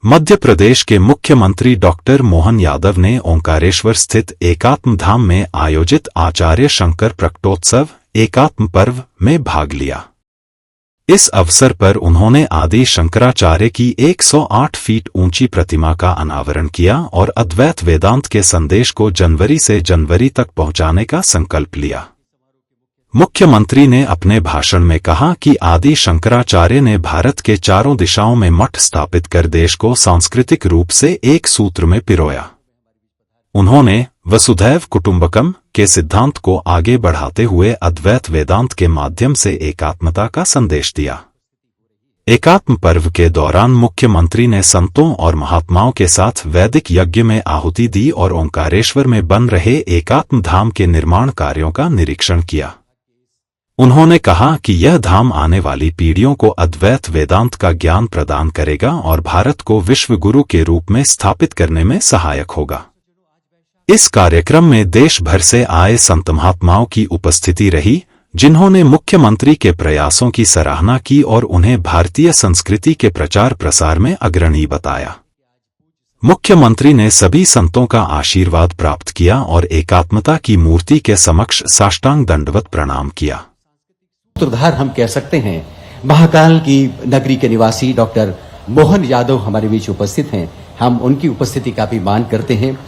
मध्य प्रदेश के मुख्यमंत्री डॉक्टर मोहन यादव ने ओंकारेश्वर स्थित एकात्म धाम में आयोजित आचार्य शंकर प्रकटोत्सव एकात्म पर्व में भाग लिया। इस अवसर पर उन्होंने आदि शंकराचार्य की 108 फीट ऊंची प्रतिमा का अनावरण किया और अद्वैत वेदांत के संदेश को जनवरी से जनवरी तक पहुंचाने का संकल्प लिया। मुख्यमंत्री ने अपने भाषण में कहा कि आदि शंकराचार्य ने भारत के चारों दिशाओं में मठ स्थापित कर देश को सांस्कृतिक रूप से एक सूत्र में पिरोया। उन्होंने वसुधैव कुटुंबकम के सिद्धांत को आगे बढ़ाते हुए अद्वैत वेदांत के माध्यम से एकात्मता का संदेश दिया। एकात्म पर्व के दौरान मुख्यमंत्री ने संतों और महात्माओं के साथ वैदिक यज्ञ में आहुति दी और ओंकारेश्वर में बन रहे एकात्म धाम के निर्माण कार्यों का निरीक्षण किया। उन्होंने कहा कि यह धाम आने वाली पीढ़ियों को अद्वैत वेदांत का ज्ञान प्रदान करेगा और भारत को विश्व गुरु के रूप में स्थापित करने में सहायक होगा। इस कार्यक्रम में देश भर से आए संत महात्माओं की उपस्थिति रही, जिन्होंने मुख्यमंत्री के प्रयासों की सराहना की और उन्हें भारतीय संस्कृति के प्रचार प्रसार में अग्रणी बताया। मुख्यमंत्री ने सभी संतों का आशीर्वाद प्राप्त किया और एकात्मता की मूर्ति के समक्ष साष्टांग दंडवत प्रणाम किया। सूत्रधार हम कह सकते हैं, महाकाल की नगरी के निवासी डॉक्टर मोहन यादव हमारे बीच उपस्थित हैं। हम उनकी उपस्थिति का भी मान करते हैं।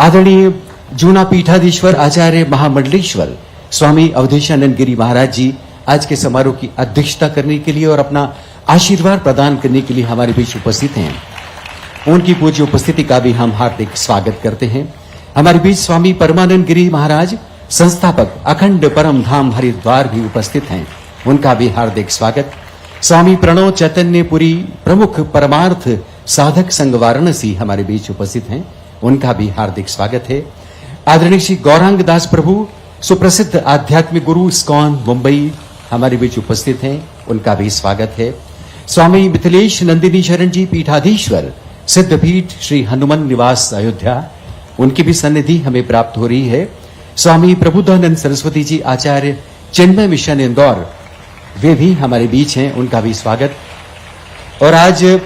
आदरणीय जूना पीठाधीश्वर आचार्य महामंडलेश्वर स्वामी अवधेशानंद गिरी महाराज जी आज के समारोह की अध्यक्षता करने के लिए और अपना आशीर्वाद प्रदान करने के लिए हमारे बीच उपस्थित हैं। उनकी पूज्य उपस्थिति का भी हम हार्दिक स्वागत करते हैं। हमारे बीच स्वामी परमानंद गिरी महाराज संस्थापक अखंड परम धाम हरिद्वार भी उपस्थित हैं। उनका भी हार्दिक स्वागत। स्वामी प्रणव चैतन्यपुरी प्रमुख परमार्थ साधक संघ वाराणसी हमारे बीच उपस्थित हैं। उनका भी हार्दिक स्वागत है। आदरणीय श्री गौरांग दास प्रभु सुप्रसिद्ध आध्यात्मिक गुरु इस्कॉन मुंबई हमारे बीच उपस्थित हैं। उनका भी स्वागत है। स्वामी मिथिलेश नंदिनी शरण जी पीठाधीश्वर सिद्धपीठ श्री हनुमान निवास अयोध्या, उनकी भी सन्निधि हमें प्राप्त हो रही है। स्वामी प्रबुद्धानंद सरस्वती जी आचार्य चिन्मय मिशन इंदौर, वे भी हमारे बीच हैं। उनका भी स्वागत। और आज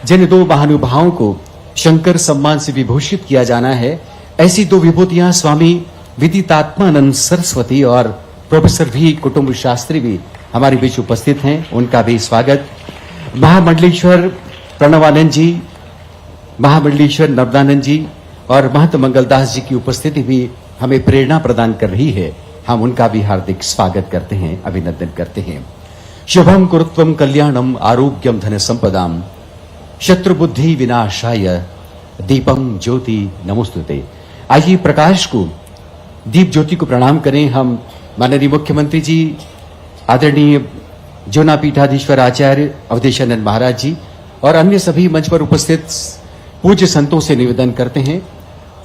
जिन दो महानुभावों को शंकर सम्मान से विभूषित किया जाना है, ऐसी दो विभूतियां स्वामी विदितात्मानंद सरस्वती और प्रोफेसर भी कुटुंब शास्त्री भी हमारे बीच उपस्थित हैं। उनका भी स्वागत। महामंडलेश्वर प्रणवानंद जी, महामंडलेश्वर नवदानंद जी और महंत मंगलदास जी की उपस्थिति भी हमें प्रेरणा प्रदान कर रही है। हम उनका भी हार्दिक स्वागत करते हैं, अभिनंदन करते हैं। शुभम कुरुत्वम कल्याणम आरोग्यम धन संपदाम शत्रु बुद्धि विनाशाय दीपम ज्योति नमोस्तुते। आइए प्रकाश को, दीप ज्योति को प्रणाम करें। हम माननीय मुख्यमंत्री जी, आदरणीय जूना पीठाधीश्वर आचार्य अवधेशानंद महाराज जी और अन्य सभी मंच पर उपस्थित पूज्य संतों से निवेदन करते हैं,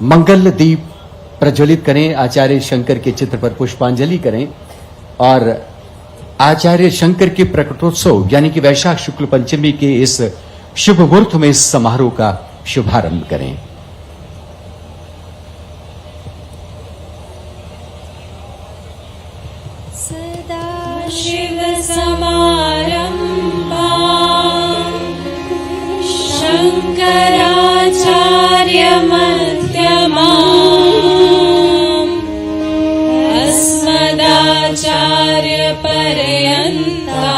मंगल दीप प्रज्वलित करें, आचार्य शंकर के चित्र पर पुष्पांजलि करें और आचार्य शंकर के प्रकटोत्सव यानी कि वैशाख शुक्ल पंचमी के इस शुभ मुहूर्त में इस समारोह का शुभारंभ करें। सदा शिव समारंभा शंकराचार्य मध्यमा अस्मदाचार्य पर्यन्ता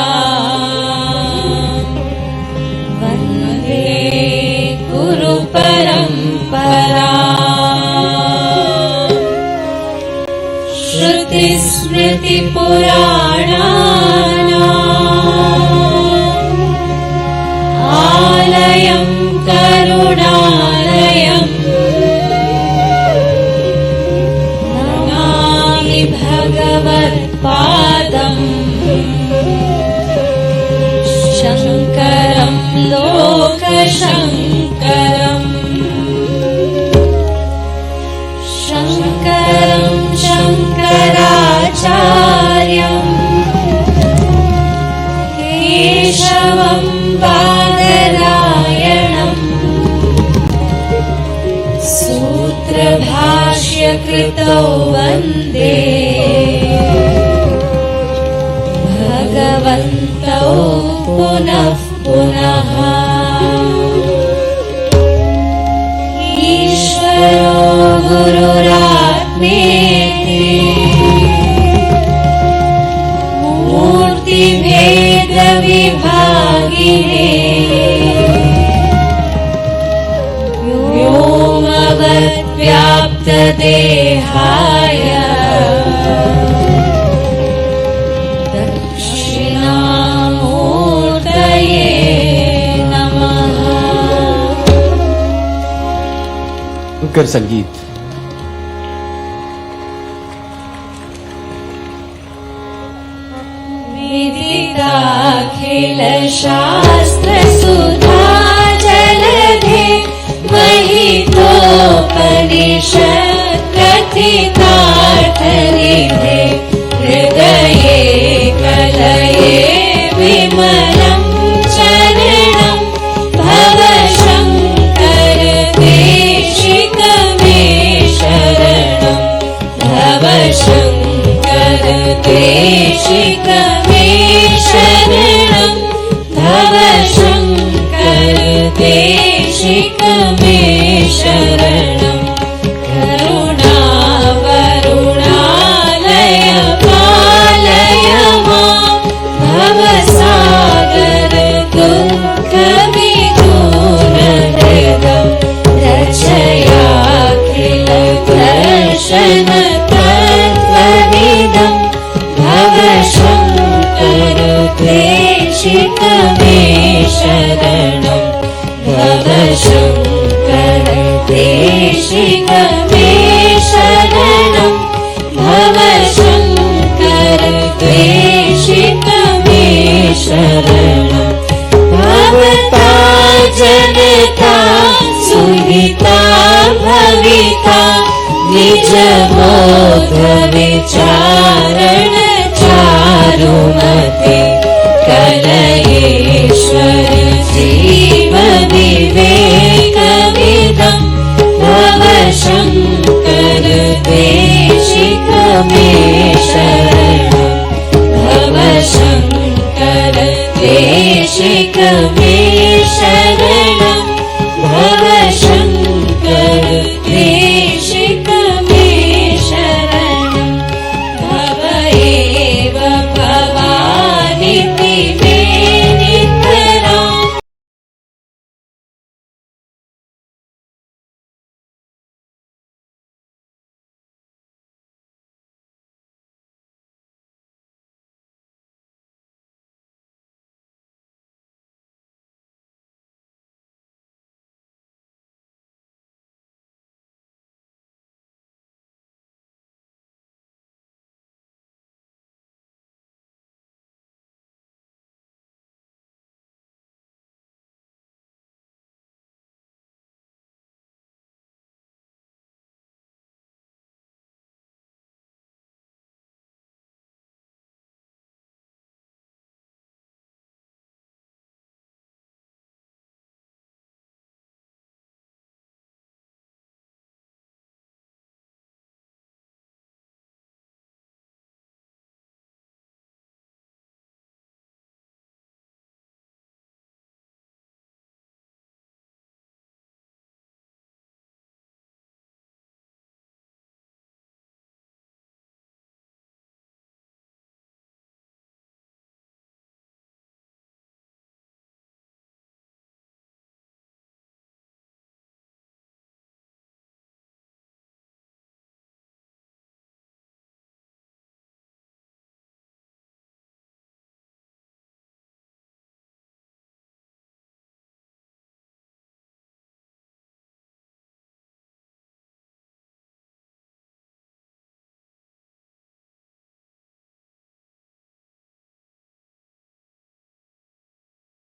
वन्दे गुरु परंपरा। श्रुति स्मृति पुराणानाम् आलयं करुणालयम् नमामि भगवत्पादम् शंकरं लोकशंकरम्। शंकरं शंकराचार्यं केशवं बादरायणम् सूत्रभाष्यकृतौ वन्दे भगवन्तौ पुनः पुनः। देहाय दक्षिणामूर्तये नमः। शंकर संगीत। विदिताखिल शास्त्र सुधा जलधे महितोपनिषत् कथितार्थनिधे हृदये कलये विमलं चरणं भव शङ्कर देशिकमे शरणं भव शङ्कर देशिकमे शरणं भव शङ्कर देशिकमे शरणं करुणावरुणालय पालय मां भवसागर दुःखविदूरहृदं रचयाखिल दर्शन तत्त्वविदं भव शङ्कर देशिकमे शरणं भव शङ्कर देशिकमे शरणं भव शङ्कर देशिकमे शरणं भवता जनता सुहिता भविता निज बोध